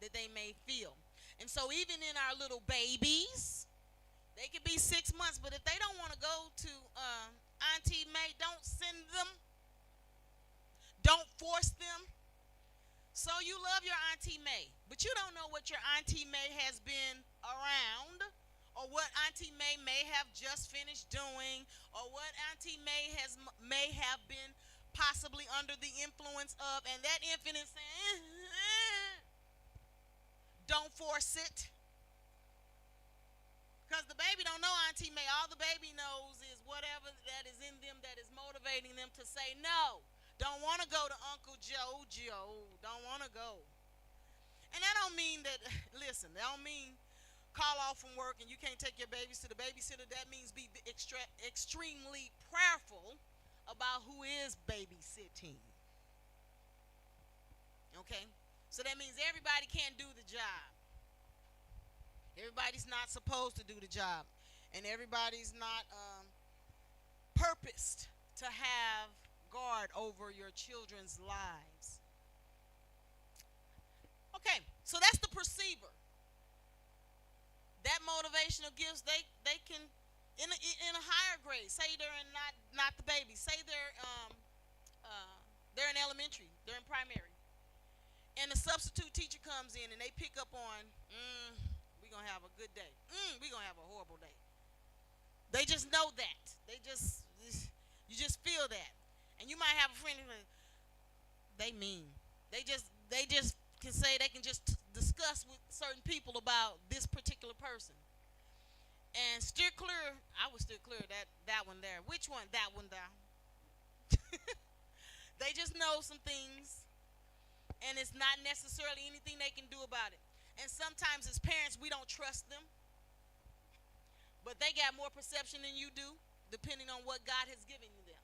that they may feel. And so even in our little babies, they could be 6 months, but if they don't want to go to Auntie May, don't send them. Don't force them. So you love your Auntie May, but you don't know what your Auntie May has been around, or what Auntie May have just finished doing, or what Auntie may have been possibly under the influence of, and that infant is saying, don't force it. Because the baby don't know Auntie May. All the baby knows is whatever that is in them that is motivating them to say no. Don't want to go to Uncle Joe. Don't want to go. And that don't mean that, listen, that don't mean call off from work and you can't take your babies to the babysitter. That means be extremely prayerful about who is babysitting. Okay? So that means everybody can't do the job. Everybody's not supposed to do the job. And everybody's not purposed to have guard over your children's lives. Okay, so that's the perceiver. That motivational gifts, they can in a higher grade. Say they're in not the baby. Say they're in elementary. They're in primary, and the substitute teacher comes in and they pick up on, we're gonna have a good day. We're gonna have a horrible day. They just know that. You just feel that. And you might have a friend who they mean. They just can say they can just discuss with certain people about this particular person. And steer clear. I would steer clear that one there. Which one? That one there. They just know some things, and it's not necessarily anything they can do about it. And sometimes as parents, we don't trust them, but they got more perception than you do, depending on what God has given them.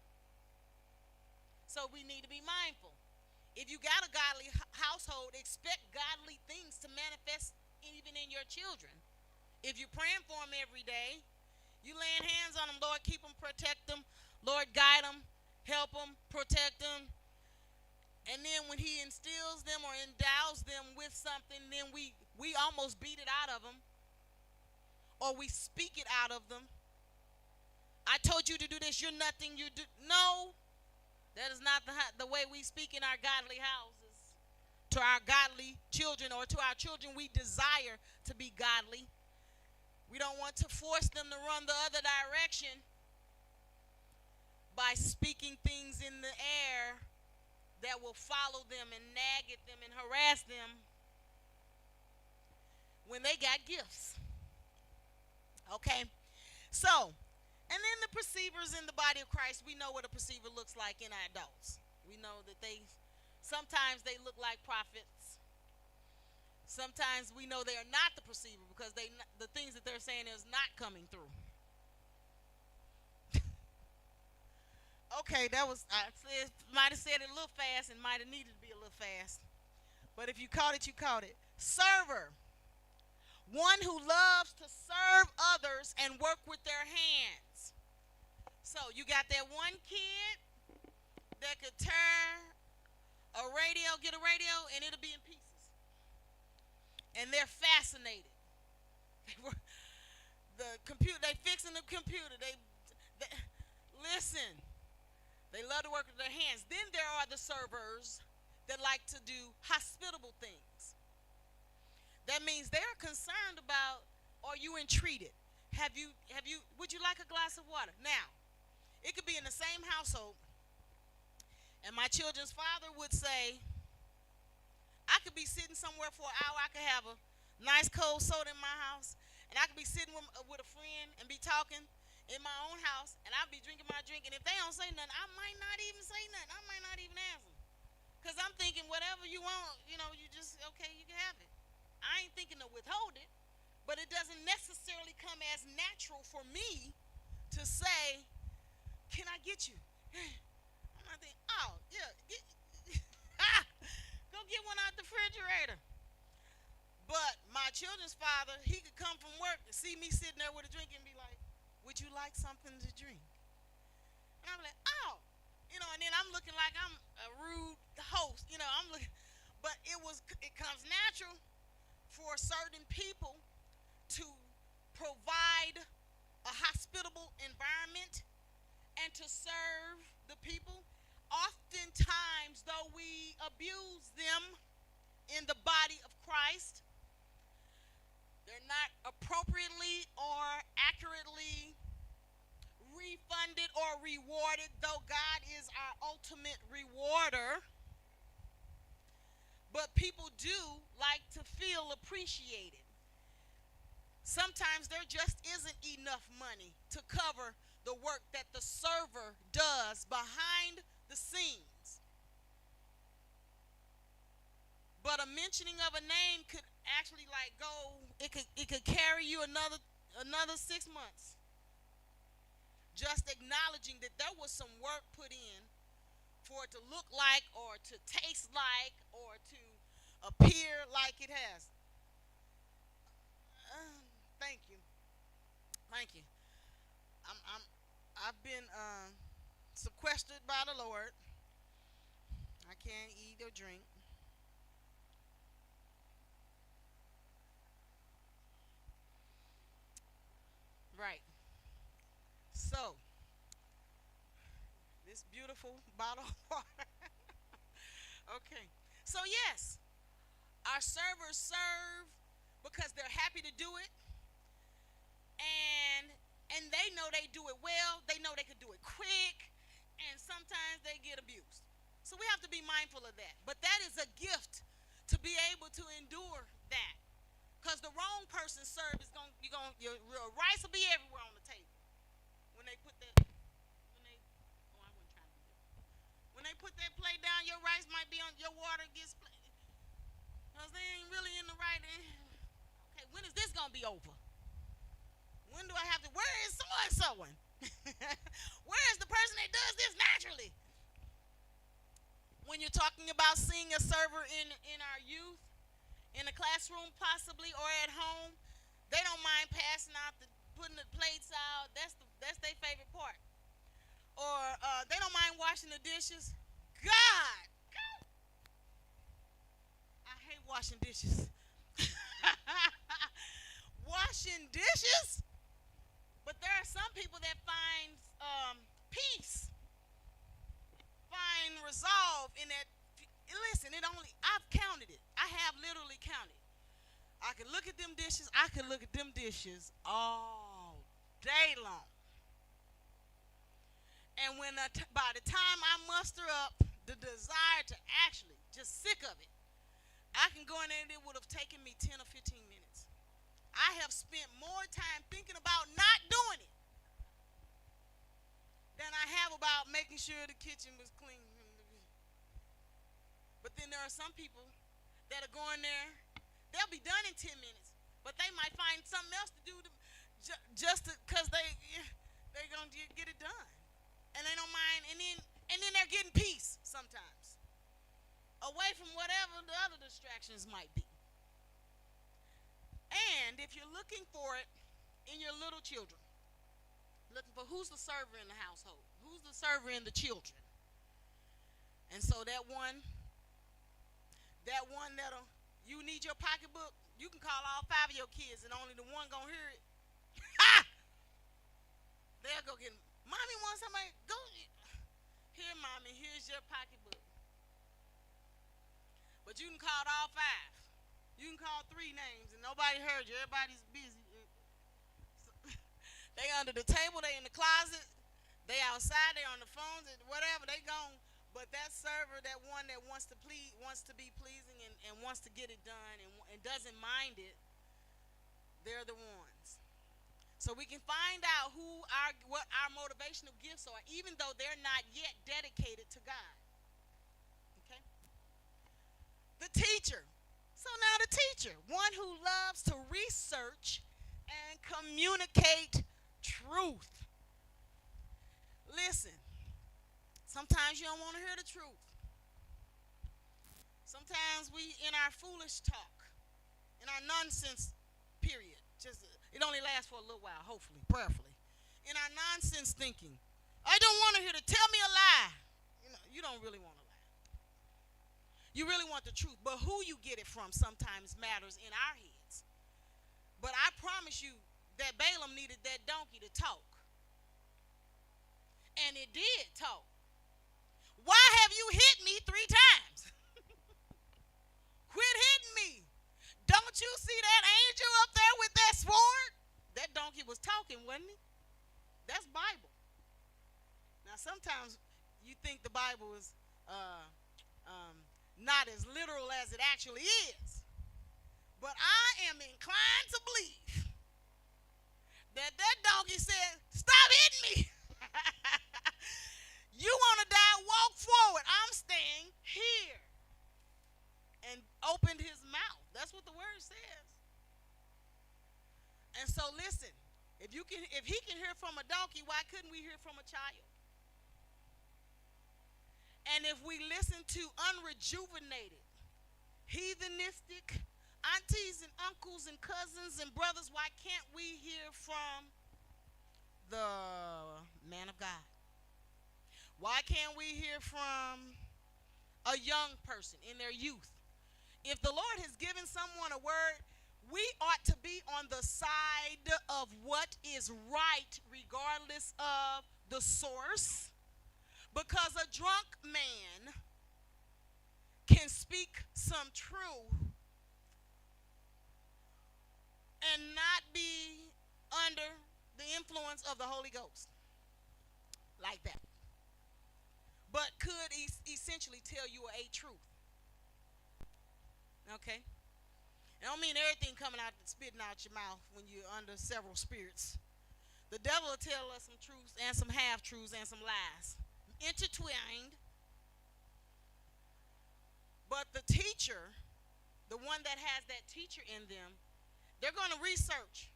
So we need to be mindful. If you got a godly household, expect godly things to manifest even in your children. If you're praying for them every day, you laying hands on them, Lord, keep them, protect them, Lord, guide them, help them, protect them. And then when he instills them or endows them with something, then we almost beat it out of them, or we speak it out of them. I told you to do this, you're nothing, you do. No. That is not the way we speak in our godly houses. To our godly children, or to our children we desire to be godly. We don't want to force them to run the other direction by speaking things in the air that will follow them and nag at them and harass them when they got gifts. Okay? So, and then the perceivers in the body of Christ, we know what a perceiver looks like in our adults. We know that sometimes they look like prophets. Sometimes we know they are not the perceiver because the things that they're saying is not coming through. Okay, I might have said it a little fast and might have needed to be a little fast. But if you caught it, you caught it. Server. One who loves to serve others and work with their hands. So you got that one kid that could get a radio, and it'll be in pieces. And they're fascinated. They fixing the computer. They listen. They love to work with their hands. Then there are the servers that like to do hospitable things. That means they're concerned about, are you entreated? Would you like a glass of water? Now, it could be in the same household, and my children's father would say, I could be sitting somewhere for an hour. I could have a nice cold soda in my house, and I could be sitting with a friend and be talking in my own house, and I'll be drinking my drink, and if they don't say nothing, I might not even say nothing. I might not even answer. Because I'm thinking whatever you want, you just, okay, you can have it. I ain't thinking to withhold it, but it doesn't necessarily come as natural for me to say, can I get you? I'm not thinking, oh, yeah, go get one out the refrigerator. But my children's father, he could come from work and see me sitting there with a drink and be like, would you like something to drink? And I'm like, oh. And then I'm looking like I'm a rude host. I'm looking. But it comes natural. for certain people to provide a hospitable environment and to serve the people. Oftentimes, though we abuse them in the body of Christ, they're not appropriately or accurately refunded or rewarded, though God is our ultimate rewarder. But people do like to feel appreciated. Sometimes there just isn't enough money to cover the work that the server does behind the scenes. But a mentioning of a name could actually it could carry you another 6 months. Just acknowledging that there was some work put in for it to look like or to taste like or to appear like it has. Thank you. Thank you. I've been sequestered by the Lord. I can't eat or drink. Right. So, this beautiful bottle of water. Okay. So, yes, our servers serve because they're happy to do it. And they know they do it well. They know they can do it quick. And sometimes they get abused. So we have to be mindful of that. But that is a gift to be able to endure that. Because the wrong person served is your rice will be everywhere on the table. When they put that I wasn't trying to do that. When they put that plate down, your rice might be on your water gets because they ain't really in the right. Okay, when is this gonna be over? When do I have to? Where is someone? Where is the person that does this naturally? When you're talking about seeing a server in our youth, in a classroom possibly, or at home, they don't mind passing out putting the plates out. That's their favorite part. Or they don't mind washing the dishes. God, I hate washing dishes. Washing dishes. But there are some people that find peace, find resolve in that. Listen, I've counted it. I have literally counted. I can look at them dishes. I can look at them dishes all day long. And by the time I muster up the desire to actually just sick of it, I can go in there and it would have taken me 10 or 15 minutes. I have spent more time thinking about not doing it than I have about making sure the kitchen was clean. But then there are some people that are going there. They'll be done in 10 minutes, but they might find something else to do just because they're going to get it done. And they don't mind. And then they're getting peace sometimes, away from whatever the other distractions might be. And if you're looking for it in your little children, looking for who's the server in the household, who's the server in the children. And so that one that'll, you need your pocketbook, you can call all 5 of your kids and only the one gonna hear it. Ha! They'll go get it. Mommy wants somebody, go. Here, mommy, here's your pocketbook. But you can call all 5. You can call 3 names and nobody heard you. Everybody's busy. So, they under the table. They in the closet. They outside. They on the phones. Whatever. They gone. But that server, that one that wants to be pleasing and wants to get it done and doesn't mind it, they're the ones. So we can find out what our motivational gifts are, even though they're not yet dedicated to God. Okay. The teacher. So now the teacher, one who loves to research and communicate truth. Listen, sometimes you don't want to hear the truth. Sometimes we, in our foolish talk, in our nonsense period, it only lasts for a little while, hopefully, prayerfully. In our nonsense thinking, I don't want to hear to tell me a lie. You don't really want to lie. You really want the truth, but who you get it from sometimes matters in our heads. But I promise you that Balaam needed that donkey to talk. And it did talk. Why have you hit me 3 times? Quit hitting me. Don't you see that angel up there with that sword? That donkey was talking, wasn't he? That's Bible. Now, sometimes you think the Bible is not as literal as it actually is. But I am inclined to believe that donkey said, stop hitting me. You want to die? Walk forward. I'm staying here. And opened his mouth. That's what the word says. And so listen, if he can hear from a donkey, why couldn't we hear from a child? And if we listen to unrejuvenated, heathenistic aunties and uncles and cousins and brothers, why can't we hear from the man of God? Why can't we hear from a young person in their youth? If the Lord has given someone a word, we ought to be on the side of what is right, regardless of the source, because a drunk man can speak some truth and not be under the influence of the Holy Ghost like that, but could essentially tell you a truth. Okay? I don't mean everything coming out and spitting out your mouth when you're under several spirits. The devil will tell us some truths and some half-truths and some lies, intertwined. But the teacher, the one that has that teacher in them, they're going to research.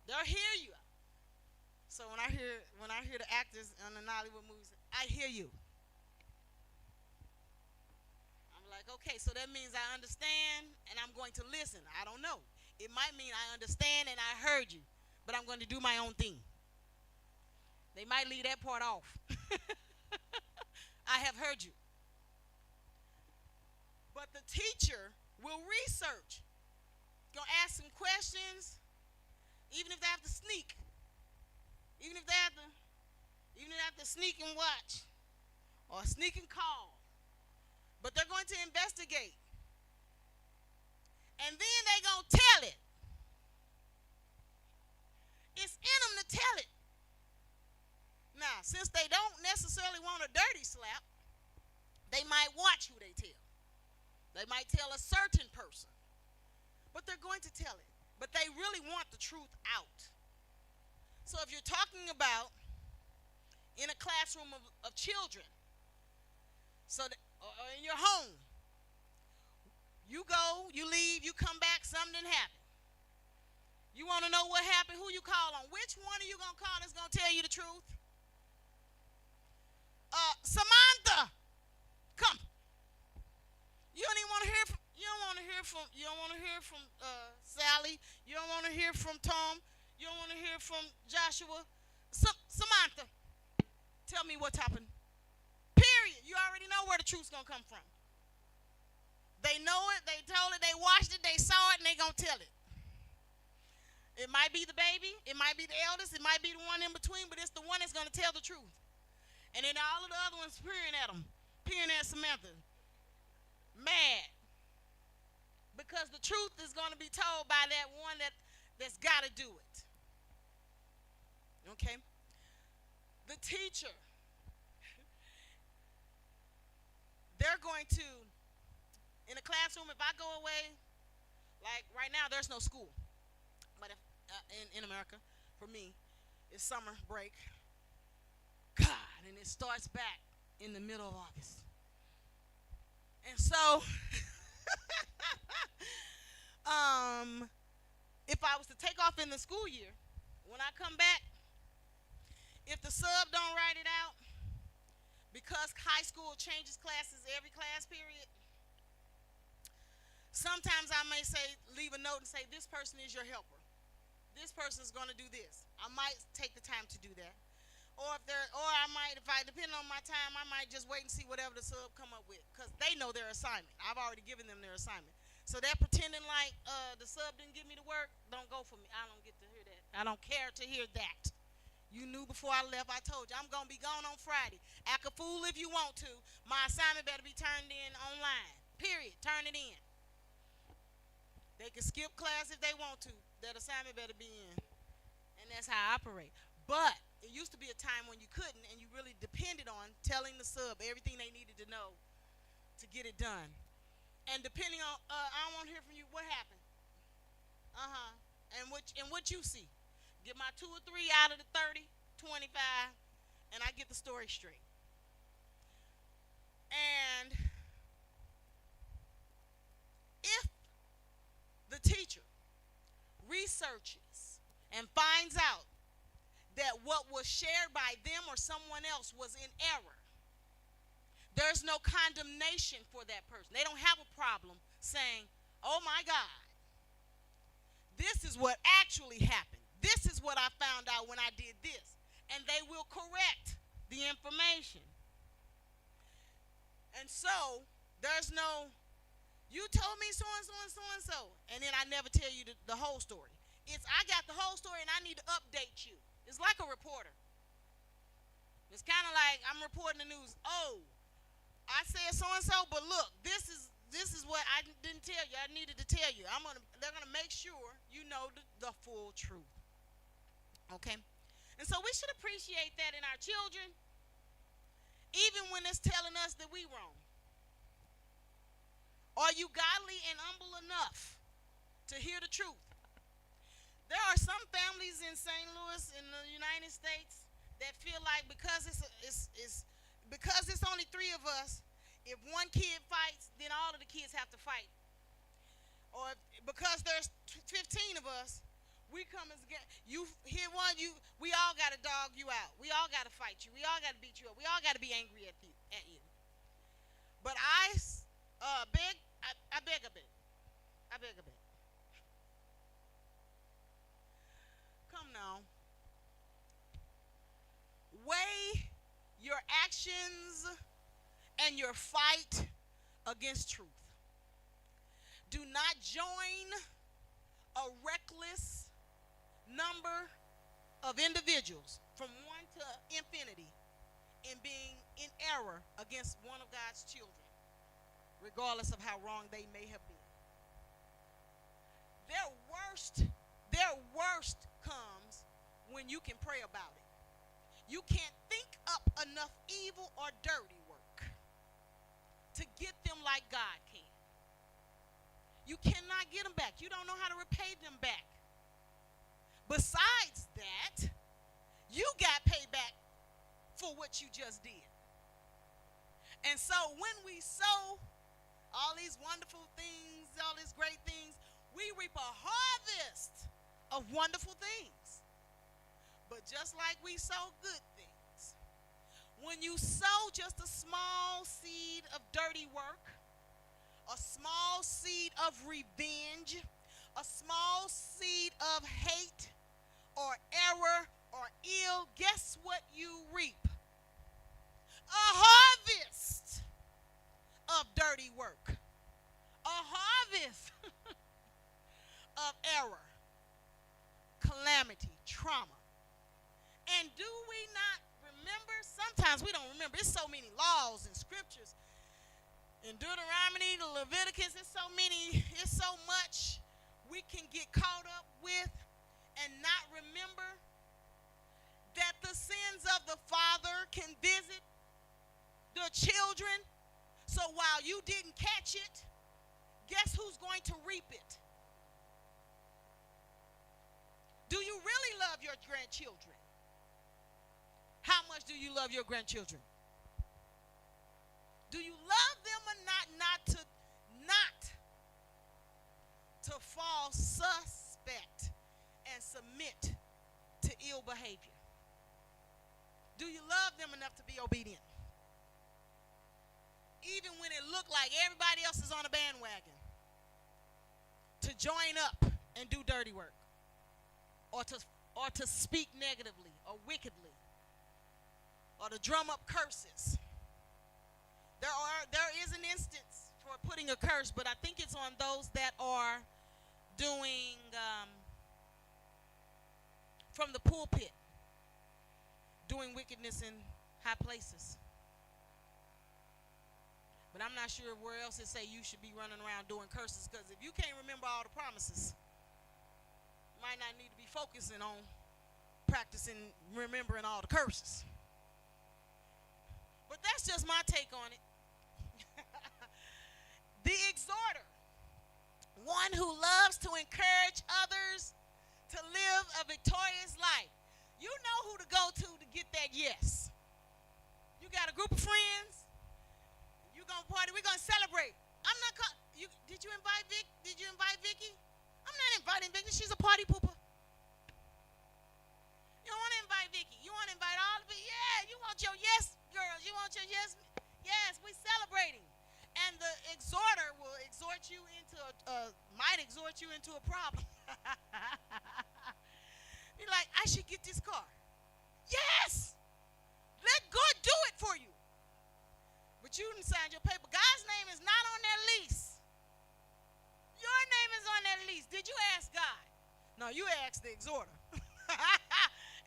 They'll hear you. So when I hear the actors on the Nollywood movies, I hear you. Like, okay, so that means I understand and I'm going to listen. I don't know. It might mean I understand and I heard you, but I'm going to do my own thing. They might leave that part off. I have heard you. But the teacher will research. Going to ask some questions, even if they have to sneak. Even if they have to sneak and watch or sneak and call. But they're going to investigate. And then they're going to tell it. It's in them to tell it. Now, since they don't necessarily want a dirty slap, they might watch who they tell. They might tell a certain person. But they're going to tell it. But they really want the truth out. So if you're talking about in a classroom of children, or in your home, you go, you leave, you come back, something didn't happen. You want to know what happened, who you call on? Which one are you going to call that's going to tell you the truth? Samantha, come. You don't even want to hear from, you don't want to hear from Sally. You don't want to hear from Tom. You don't want to hear from Joshua. Samantha, tell me what's happened. Period. You already know where the truth's going to come from. They know it, they told it, they watched it, they saw it, and they're going to tell it. It might be the baby, it might be the eldest, it might be the one in between, but it's the one that's going to tell the truth. And then all of the other ones peering at them, peering at Samantha. Mad. Because the truth is going to be told by that one that's got to do it. Okay? The teacher, they're going to, in a classroom, if I go away, like right now there's no school. But if, in America, for me, it's summer break. God, and it starts back in the middle of August. And so, if I was to take off in the school year, when I come back, if the sub don't write it out, because high school changes classes every class period, sometimes I may say, leave a note and say, this person is your helper. This person is going to do this. I might take the time to do that. Or I might, if I depending on my time, I might just wait and see whatever the sub come up with, cause they know their assignment. I've already given them their assignment. So they're pretending like the sub didn't give me the work. Don't go for me. I don't get to hear that. I don't care to hear that. You knew before I left. I told you I'm gonna be gone on Friday. Act a fool if you want to. My assignment better be turned in online. Period. Turn it in. They can skip class if they want to. That assignment better be in. And that's how I operate. But it used to be a time when you couldn't, and you really depended on telling the sub everything they needed to know to get it done. And depending on, I don't want to hear from you. What happened? And what you see? Get my 2 or 3 out of the 30, 25, and I get the story straight. And if the teacher researches and finds out that what was shared by them or someone else was in error, there's no condemnation for that person. They don't have a problem saying, oh my God, this is what actually happened. This is what I found out when I did this. And they will correct the information. And so, there's no, you told me so and so and so and so, and then I never tell you the whole story. It's, I got the whole story and I need to update you. It's like a reporter. It's kind of like I'm reporting the news. Oh, I said so and so, but look, this is what I didn't tell you. I needed to tell you. They're gonna make sure you know the full truth. Okay, and so we should appreciate that in our children, even when it's telling us that we wrong. Are you godly and humble enough to hear the truth? There are some families in St. Louis, in the United States, that feel like because it's only 3 of us, if one kid fights, then all of the kids have to fight. Or because there's 15 of us, we come as you hit one, we all got to dog you out. We all got to fight you. We all got to beat you up. We all got to be angry at you. But I beg a bit. Come now. Weigh your actions and your fight against truth. Do not join a reckless number of individuals from 1 to infinity in being in error against one of God's children, regardless of how wrong they may have been. Their worst comes when you can pray about it. You can't think up enough evil or dirty work to get them like God can. You cannot get them back. You don't know how to repay them back. Besides that, you got payback for what you just did. And so when we sow all these wonderful things, all these great things, we reap a harvest of wonderful things. But just like we sow good things, when you sow just a small seed of dirty work, a small seed of revenge, a small seed of hate or error or ill, guess what you reap? A harvest of dirty work. A harvest of error, calamity, trauma. And do we not remember? Sometimes we don't remember. There's so many laws and scriptures. In Deuteronomy, the Leviticus, it's so much we can get caught up with and not remember that the sins of the father can visit the children. So while you didn't catch it, guess who's going to reap it? Do you really love your grandchildren? How much do you love your grandchildren? Do you love them or not to fall suspect and submit to ill behavior? Do you love them enough to be obedient? Even when it looked like everybody else is on a bandwagon, to join up and do dirty work, or to speak negatively or wickedly or to drum up curses. There is an instance for putting a curse, but I think it's on those that are doing from the pulpit, doing wickedness in high places. But I'm not sure where else it say you should be running around doing curses, because if you can't remember all the promises, you might not need to be focusing on practicing remembering all the curses. But that's just my take on it. The exhorter, one who loves to encourage others to live a victorious life. You know who to go to get that yes. You got a group of friends. You gonna party. We're gonna celebrate. I'm not. Did you invite Vic? Did you invite Vicky? I'm not inviting Vicky. She's a party pooper. You don't want to invite Vicky. You want to invite all of it. Yeah. You want your yes, girls. You want your yes. Yes. We celebrating. And the exhorter will exhort you into might exhort you into a problem. You're like, I should get this car. Yes. Let God do it for you. But you didn't sign your paper. God's name is not on that lease. Your name is on that lease. Did you ask God? No, you asked the exhorter.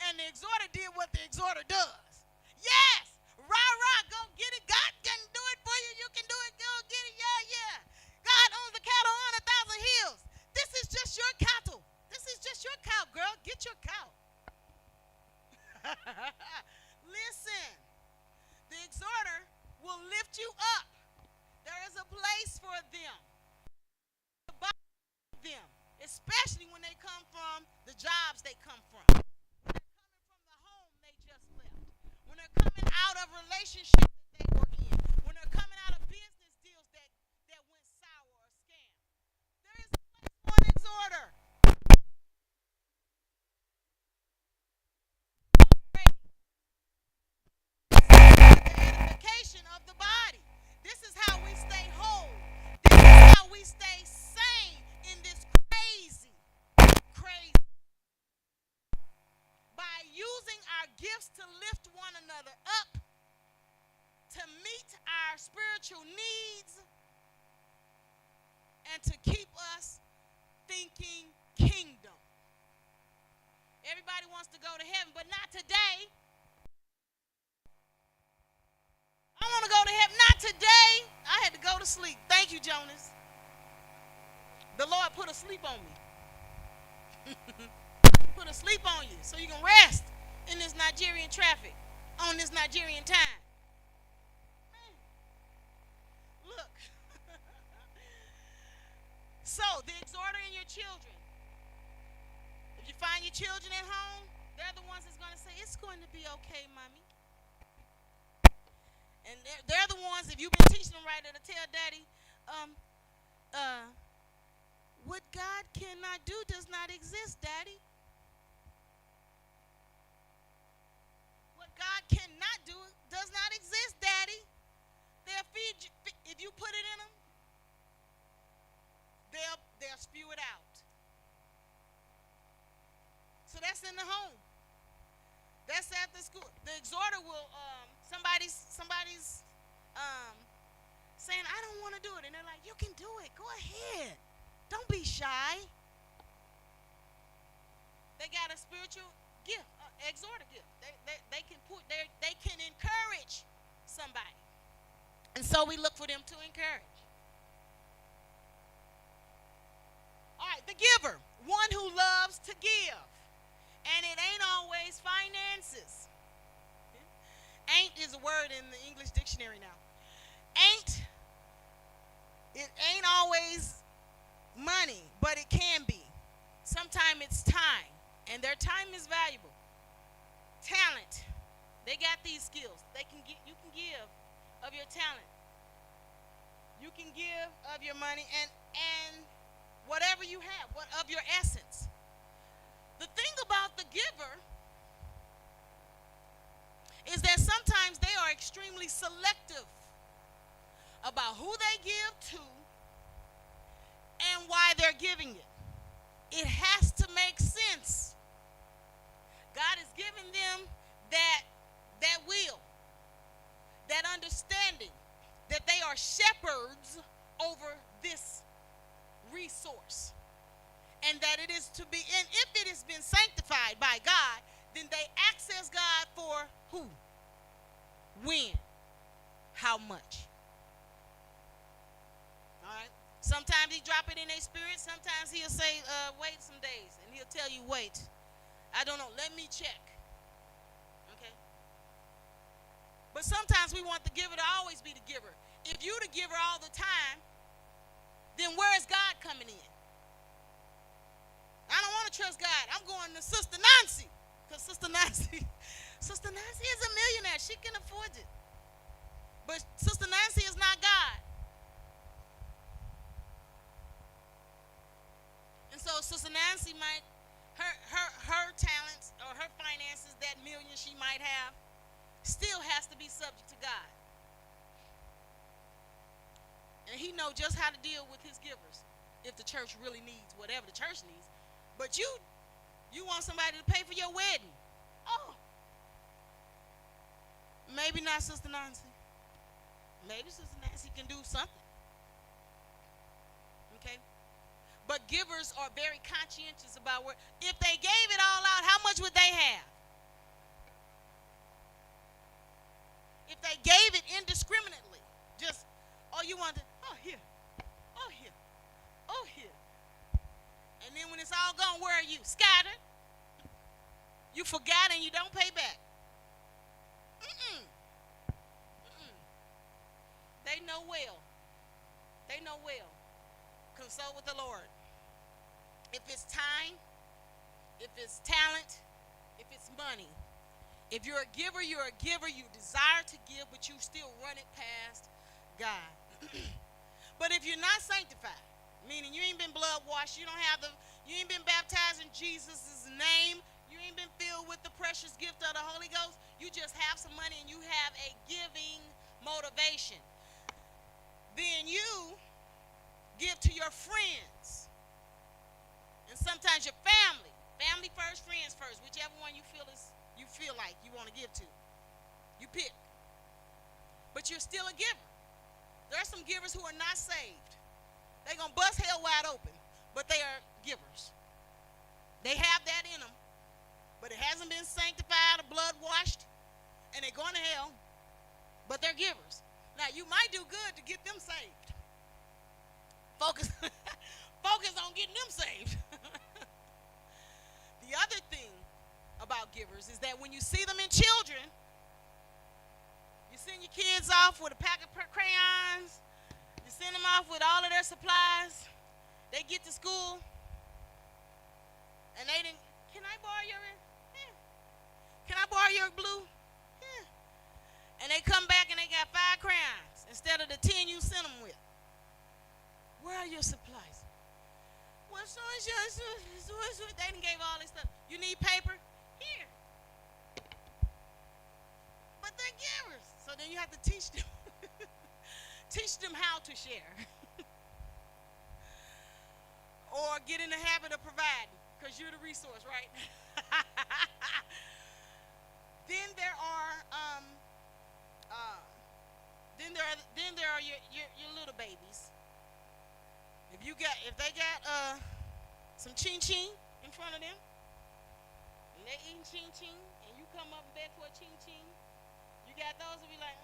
And the exhorter did what the exhorter does. Yes. Rah, go get it. God can do it for you. You can do it. Go get it. Yeah. God owns the cattle on 1,000 hills. This is just your cattle. This is just your cow, girl. Get your cow. Listen. The exhorter will lift you up. There is a place for them. Them, especially when they come from the jobs they come from. When they're coming from the home they just left. When they're coming out of relationships that they were in. When they're coming out of business deals that went sour or scam. There is a place for an exhorter. The edification of the body. This is how we stay whole. This is how we stay sane in this crazy. By using our gifts to lift one another up, to meet our spiritual needs, and to keep us thinking kingdom. Everybody wants to go to heaven, but not today. I want to go to heaven, not today. I had to go to sleep. Thank you, Jonas. The Lord put a sleep on me. Put a sleep on you so you can rest in this Nigerian traffic on this Nigerian time. Man. Look. So, the exhorter in your children. If you find your children at home, they're the ones that's going to say, it's going to be okay, mommy. And they're the ones, if you've been teaching them right, that'll tell daddy, what God cannot do does not exist, daddy. What God cannot do does not exist, daddy. They'll feed you. If you put it in them, they'll spew it out. So that's in the home. That's at the school. The exhorter will, somebody's saying, I don't want to do it. And they're like, you can do it. Go ahead. Don't be shy. They got a spiritual gift, exhorter gift. They can encourage somebody. And so we look for them to encourage. All right, the giver, one who loves to give. And it ain't always finances. Ain't is a word in the English dictionary now. It ain't always money, but it can be. Sometimes it's time, and their time is valuable. Talent. They got these skills. You can give of your talent. You can give of your money and whatever you have, of your essence. The thing about the giver is that sometimes they are extremely selective about who they give to and why they're giving it. It has to make sense. God has given them that will. stewards over this resource. And that it is to be, and if it has been sanctified by God, then they access God for who? When? How much? All right. Sometimes he drop it in their spirit. Sometimes he'll say, wait some days. And he'll tell you, wait. I don't know. Let me check. Okay. But sometimes we want the giver to always be the giver. If you the giver all the time, then where is God coming in? I don't want to trust God. I'm going to Sister Nancy. Because Sister Nancy is a millionaire. She can afford it. But Sister Nancy is not God. And so Sister Nancy might, her talents or her finances, that million she might have, still has to be subject to God. And he knows just how to deal with his givers if the church really needs whatever the church needs. But you want somebody to pay for your wedding. Oh. Maybe not Sister Nancy. Maybe Sister Nancy can do something. Okay? But givers are very conscientious about where, if they gave it all out, how much would they have? If they gave it indiscriminately, just, oh, you want to, oh, here, oh, here, oh, here. And then when it's all gone, where are you? Scattered. You forgot and you don't pay back. They know well. They know well. Consult with the Lord. If it's time, if it's talent, if it's money. If you're a giver, you're a giver. You desire to give, but you still run it past God. But if you're not sanctified, meaning you ain't been blood washed, you ain't been baptized in Jesus' name, you ain't been filled with the precious gift of the Holy Ghost, you just have some money and you have a giving motivation. Then you give to your friends. And sometimes your family. Family first, friends first, whichever one you feel like you want to give to. You pick. But you're still a giver. There are some givers who are not saved. They're going to bust hell wide open, but they are givers. They have that in them, but it hasn't been sanctified or blood washed, and they're going to hell, but they're givers. Now, you might do good to get them saved. Focus on getting them saved. The other thing about givers is that when you see them in children, you send your kids off with a pack of crayons, you send them off with all of their supplies, they get to school, and they didn't, can I borrow your, can I borrow your blue? And they come back and they got 5 crayons instead of the 10 you sent them with. Where are your supplies? Well, they done gave all this stuff. You need paper? Here. But they're givers. So then you have to teach them. Teach them how to share. Or get in the habit of providing, because you're the resource, right? Then there are your little babies. If they got some ching-ching in front of them, and they eating ching-ching, and you come up and beg for a ching-ching, you got those who be like,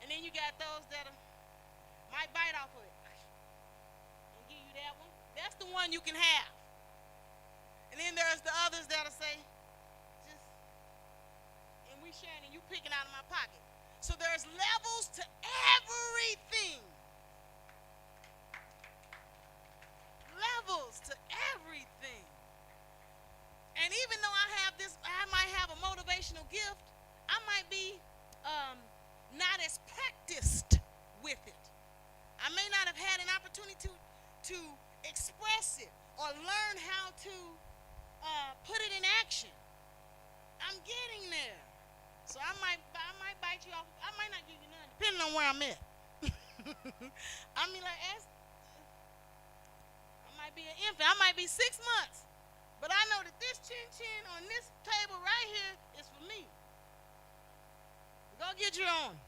And then you got those that might bite off of it and give you that one. That's the one you can have. And then there's the others that'll say, and we sharing and you picking out of my pocket. So there's levels to everything. Levels to everything. And even though I might have a motivational gift, I might be not as practiced with it. I may not have had an opportunity to express it or learn how to put it in action. I'm getting there. So I might bite you off. I might not give you none, depending on where I'm at. I mean, like, I might be an infant. I might be 6 months. But I know that this chin on this table right here is for me. Go get your own.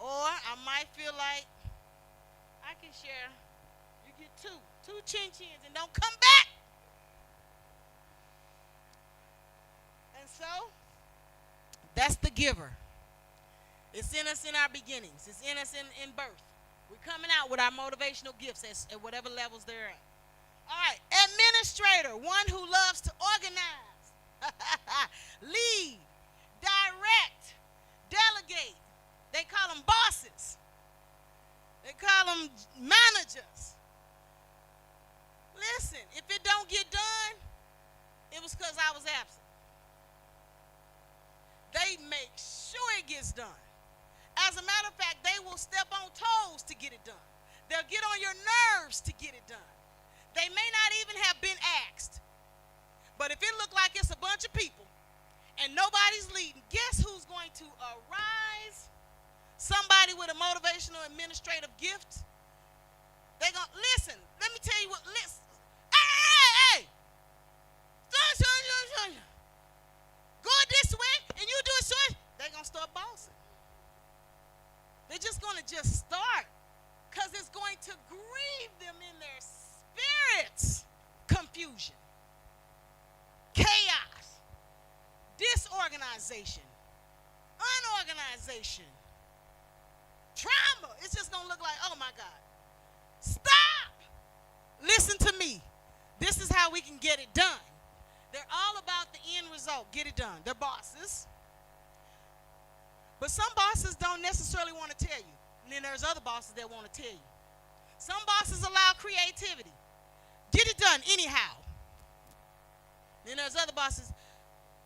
Or I might feel like I can share. You get two chin chins and don't come back. And so, that's the giver. It's in us in our beginnings. It's in us in birth. We're coming out with our motivational gifts at whatever levels they're at. All right, administrator, one who loves to organize, lead, direct, delegate. They call them bosses. They call them managers. Listen, if it don't get done, it was because I was absent. They make sure it gets done. As a matter of fact, they will step on toes to get it done. They'll get on your nerves to get it done. They may not even have been asked. But if it looked like it's a bunch of people and nobody's leading, guess who's going to arise? Somebody with a motivational administrative gift. They're going to, listen, let me tell you what, listen. Hey! Go this way and you do it so they're going to start bossing. They're just going to just start because it's going to grieve them in their spirits. Confusion, chaos, disorganization, unorganization, trauma. It's just going to look like, oh my God. Stop. Listen to me. This is how we can get it done. They're all about the end result. Get it done. They're bosses. But some bosses don't necessarily want to tell you. And then there's other bosses that want to tell you. Some bosses allow creativity. Get it done anyhow. Then there's other bosses.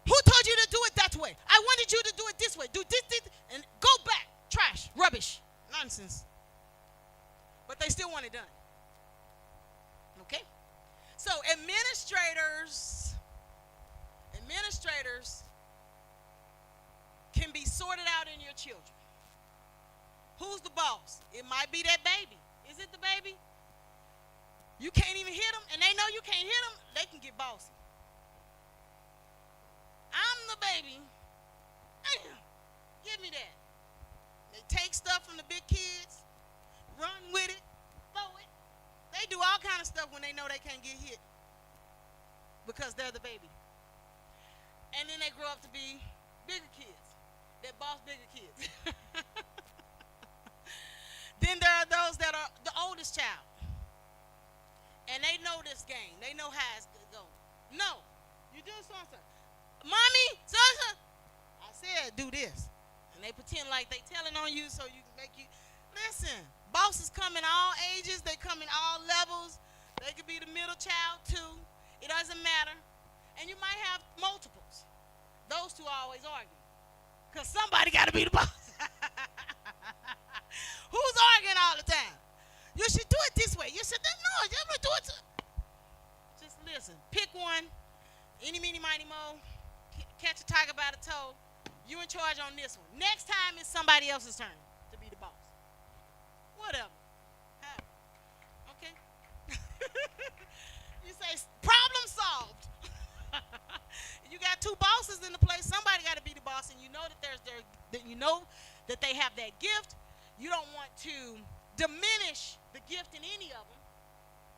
Who told you to do it that way? I wanted you to do it this way. Do this, and go back. Trash, rubbish, nonsense. But they still want it done. Okay? So administrators can be sorted out in your children. Who's the boss? It might be that baby. Is it the baby? You can't even hit them, and they know you can't hit them. They can get bossy. I'm the baby. Give me that. They take stuff from the big kids, run with it, throw it. They do all kind of stuff when they know they can't get hit because they're the baby. And then they grow up to be bigger kids that boss bigger kids. Then there are those that are the oldest child. And they know this game. They know how it's going. No, you do so-and-so. Mommy, so-and-so. I said do this. And they pretend like they telling on you so you can make you. Listen, bosses come in all ages. They come in all levels. They could be the middle child too. It doesn't matter. And you might have multiples. Those two always argue. Because somebody got to be the boss. Who's arguing all the time? You should do it this way. You should no, you have to do it. Just listen. Pick one. Any, meeny, miny, mo. Catch a tiger by the toe. You in charge on this one. Next time it's somebody else's turn to be the boss. Whatever. Okay. You say problem solved. You got two bosses in the place. Somebody got to be the boss, and you know that they have that gift. You don't want to diminish the gift in any of them.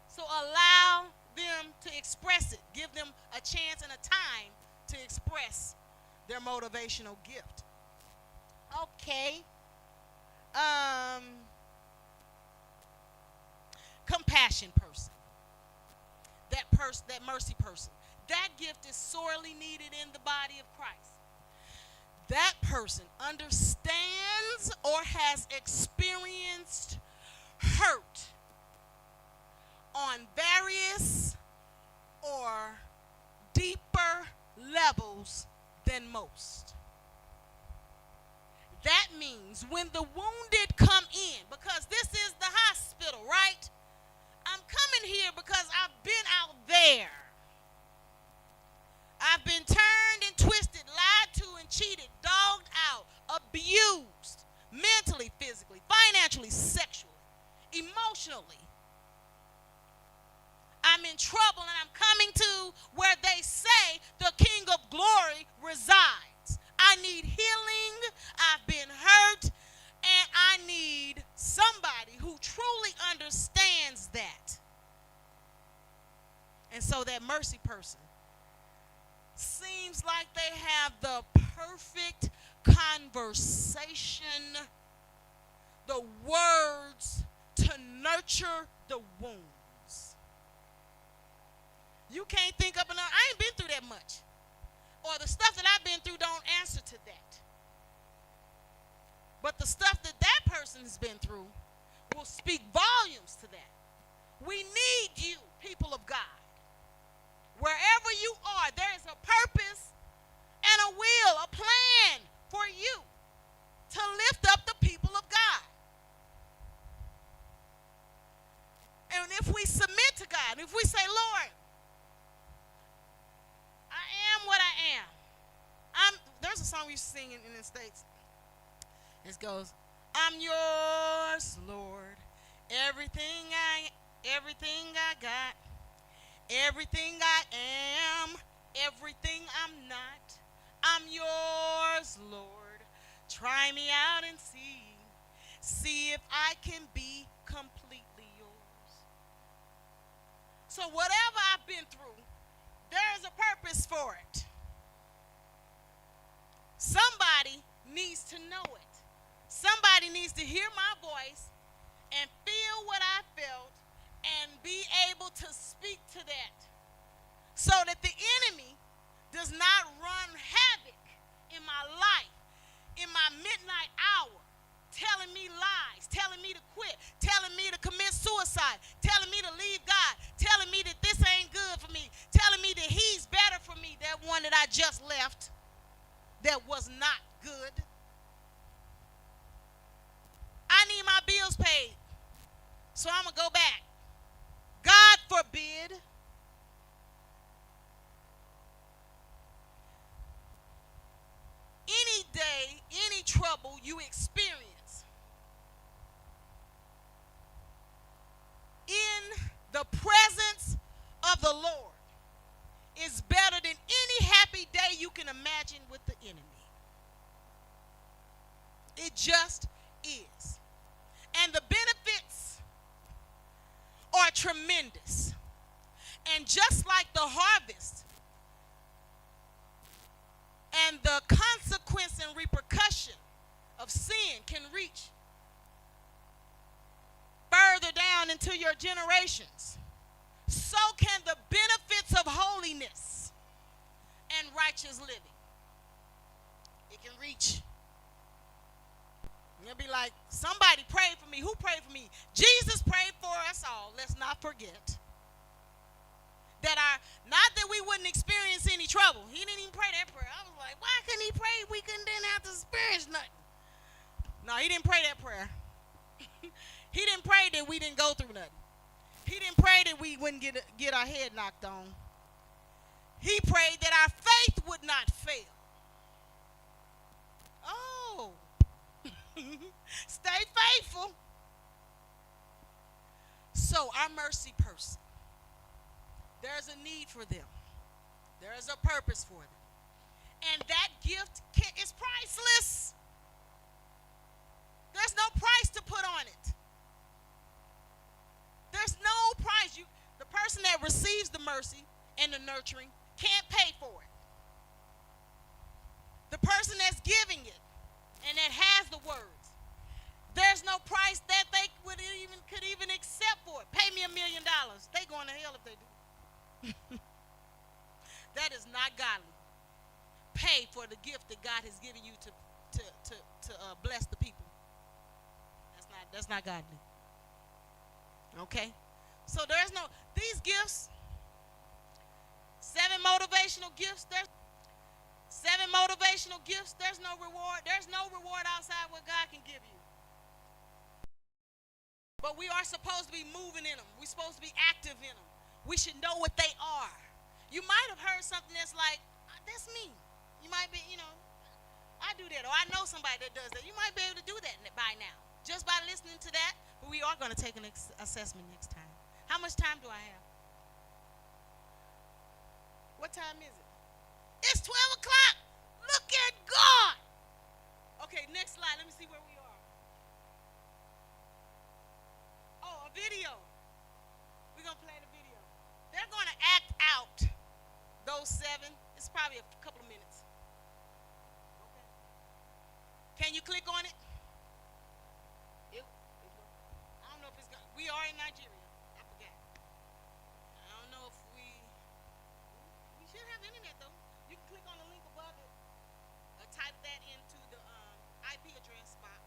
So allow them to express it. Give them a chance and a time to express their motivational gift. Okay. Compassion person. That mercy person. That gift is sorely needed in the body of Christ. That person understands or has experienced hurt on various or deeper levels than most. That means when the wounded come in, because this is the hospital, right? I'm coming here because I've been out there. I've been turned and twisted, lied to and cheated, dogged out, abused, mentally, physically, financially, sexually, emotionally. I'm in trouble and I'm coming to where they say the King of Glory resides. I need healing. I've been hurt and I I need somebody who truly understands that. And so that mercy person seems like they have the perfect conversation, the words to nurture the wounds. You can't think up enough. I ain't been through that much. Or the stuff that I've been through don't answer to that. But the stuff that that person has been through will speak volumes to that. We need you, people of God. Wherever you are, there is a purpose and a will, a plan for you to lift up the people of God. And if we submit to God, if we say, Lord, I am what I am. There's a song we used to sing in the States. It goes, I'm yours, Lord. Everything I got, everything I am, everything I'm not. I'm yours, Lord. Try me out and see if I can be completely yours. So whatever I've been through, there is a purpose for it. Somebody needs to know it. Somebody needs to hear my voice and feel what I felt and be able to speak to that so that the enemy does not run havoc in my life, in my midnight hour, telling me lies, telling me to quit, telling me to commit suicide, telling me to leave God, telling me that this ain't good for me, telling me that he's better for me, that one that I just left that was not good. I need my bills paid, so I'm going to go back. God forbid. Any day, any trouble you experience in the presence of the Lord is better than any happy day you can imagine with the enemy. It just is. And the benefits are tremendous. And just like the harvest and the consequence and repercussion of sin can reach further down into your generations, so can the benefits of holiness and righteous living. It can reach. You'll be like, somebody prayed for me. Who prayed for me? Jesus prayed for us all. Let's not forget. Not that we wouldn't experience any trouble. He didn't even pray that prayer. I was like, why couldn't he pray? We didn't have to experience nothing. No, he didn't pray that prayer. He didn't pray that we didn't go through nothing. He didn't pray that we wouldn't get our head knocked on. He prayed that our faith would not fail. Oh. Stay faithful. So our mercy person, there's a need for them. There is a purpose for them. And that gift is priceless. There's no price to put on it. There's no price. The person that receives the mercy and the nurturing can't pay for it. The person that's giving it and that has the words, there's no price that they could even accept for it. Pay me $1 million. They going to hell if they do. That is not godly. Pay for the gift that God has given you to bless the people. That's not godly. Okay? So there's no, these gifts, 7 motivational gifts, there's 7 motivational gifts, there's no reward. There's no reward outside what God can give you. But we are supposed to be moving in them. We're supposed to be active in them. We should know what they are. You might have heard something that's like, that's me. You might be, I do that, or I know somebody that does that. You might be able to do that by now, just by listening to that. But we are going to take an assessment next time. How much time do I have? What time is it? It's 12 o'clock. Look at God. Okay, next slide. Let me see where we are. click on it. I don't know if it's got. We are in Nigeria. I forgot. I don't know if we should have internet though. You can click on the link above it or type that into the IP address box.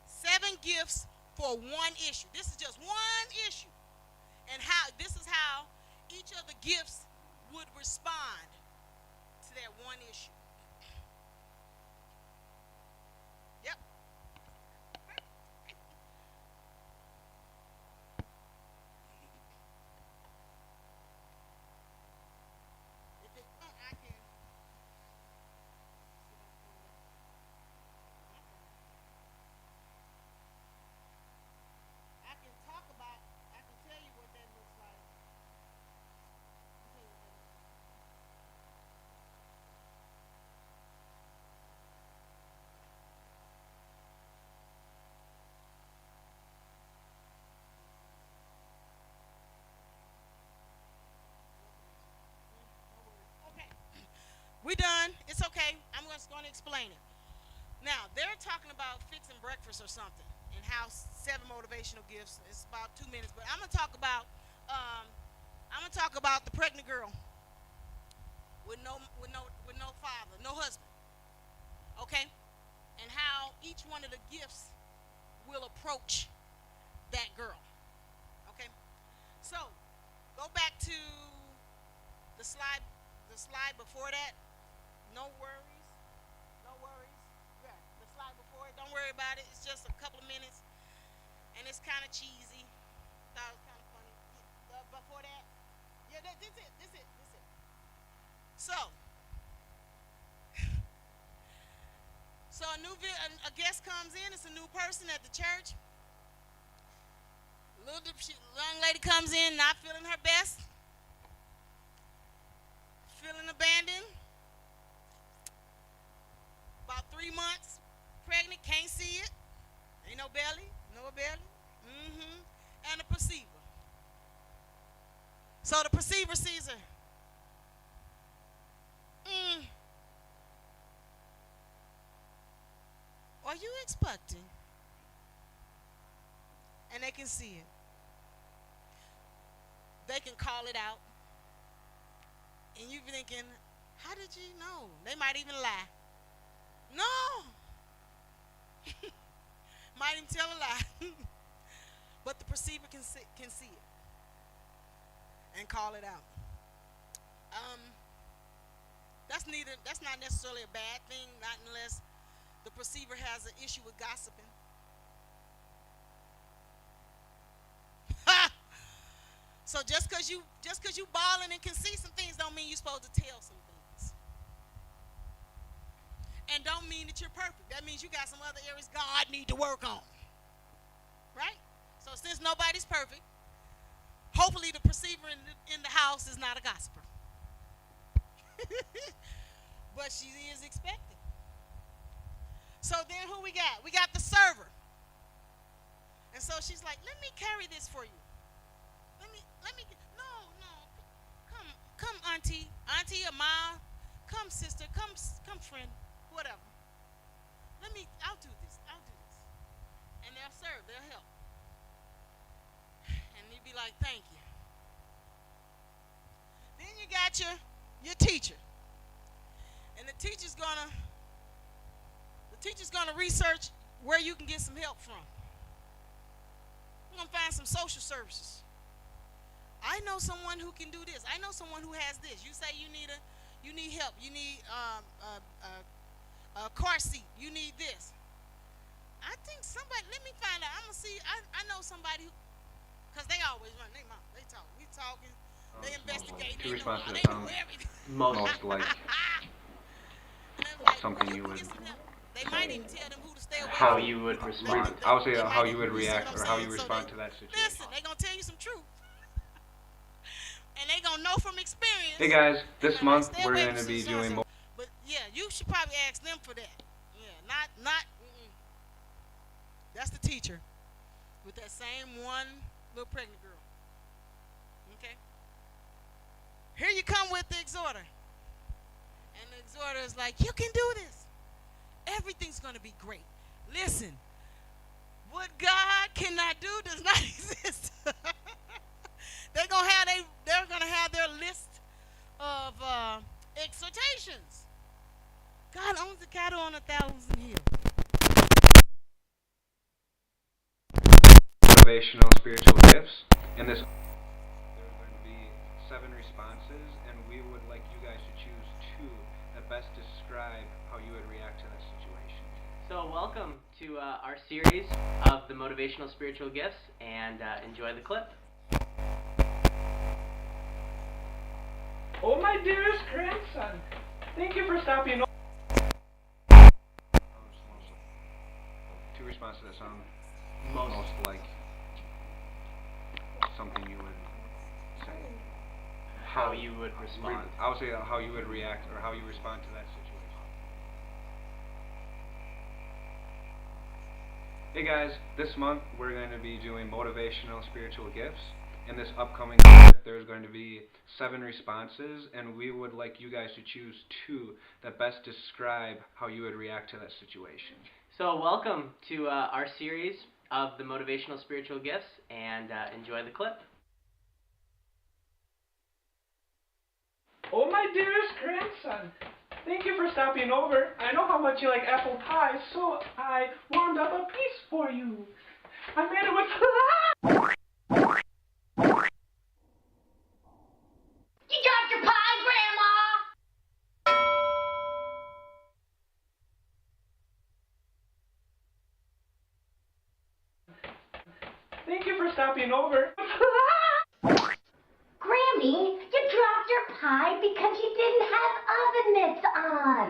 7 gifts for one issue. This is just one issue, and how this is how each of the gifts would respond to that one issue. Yep. If it don't, I can talk about. I can tell you what that looks like. Okay, we done. It's okay. I'm just going to explain it. Now they're talking about fixing breakfast or something, and how 7 motivational gifts. It's about 2 minutes, but I'm gonna talk about. Um, I'm gonna talk about the pregnant girl with no father, no husband. Okay, and how each one of the gifts will approach that girl. Okay, so go back to the slide. The slide before that. No worries. No worries. Yeah, the slide before it. Don't worry about it. It's just a couple of minutes, and it's kind of cheesy. Thought it was kind of funny. Before that, yeah, this it. This it. This it. So, so a guest comes in. It's a new person at the church. Young lady comes in, not feeling her best, feeling abandoned. About 3 months pregnant, can't see it. Ain't no belly, no belly. And a perceiver. So the perceiver sees her. Are you expecting? And they can see it. They can call it out. And you thinking, how did you know? They might even lie. No. Might even tell a lie. But the perceiver can see it and call it out. That's not necessarily a bad thing, not unless the perceiver has an issue with gossiping. So just cause you balling and can see some things don't mean you're supposed to tell some things. And don't mean that you're perfect. That means you got some other areas God need to work on. Right? So since nobody's perfect, hopefully the perceiver in the house is not a gossiper. But she is expected. So then who we got? We got the server. And so she's like, let me carry this for you. Come, auntie or mom, come, sister, come, friend, whatever. I'll do this. And they'll serve, they'll help. And you'd be like, thank you. Then you got your teacher. And the teacher's gonna research where you can get some help from. We're gonna find some social services. I know someone who can do this. I know someone who has this. You say you need help. You need a car seat. You need this. I think somebody. Let me find out. I'm gonna see. I know somebody who, cause they always run. They talk. We talking. They investigate. They know everything. Most like something you would. They might even tell them who to stay away from. How you would respond. I would say how you would react or how you respond to that situation. Listen, they gonna tell you some truth. And they gonna know from experience. Hey guys, this month we're going to be doing more. But yeah, you should probably ask them for that. Yeah, not. That's the teacher with that same one little pregnant girl. Okay. Here you come with the exhorter, And the exhorter is like, you can do this. Everything's going to be great. Listen, what God cannot do does not exist. They're gonna have their list of exhortations. God owns the cattle on 1,000 hills. Motivational spiritual gifts. In this, there's going to be 7 responses, and we would like you guys to choose 2 that best describe how you would react to that situation. So welcome to our series of the motivational spiritual gifts, and enjoy the clip. Oh, my dearest grandson, thank you for stopping. 2 responses that sound Most. most like something you would say. How you would respond. I would say how you would react or how you respond to that situation. Hey guys, this month we're going to be doing motivational spiritual gifts. In this upcoming clip, there's going to be 7 responses, and we would like you guys to choose 2 that best describe how you would react to that situation. So welcome to our series of the motivational spiritual gifts, and enjoy the clip. Oh, my dearest grandson, thank you for stopping over. I know how much you like apple pie, so I warmed up a piece for you. I made it with... You dropped your pie, Grandma! Thank you for stopping over. Grammy, you dropped your pie because you didn't have oven mitts on.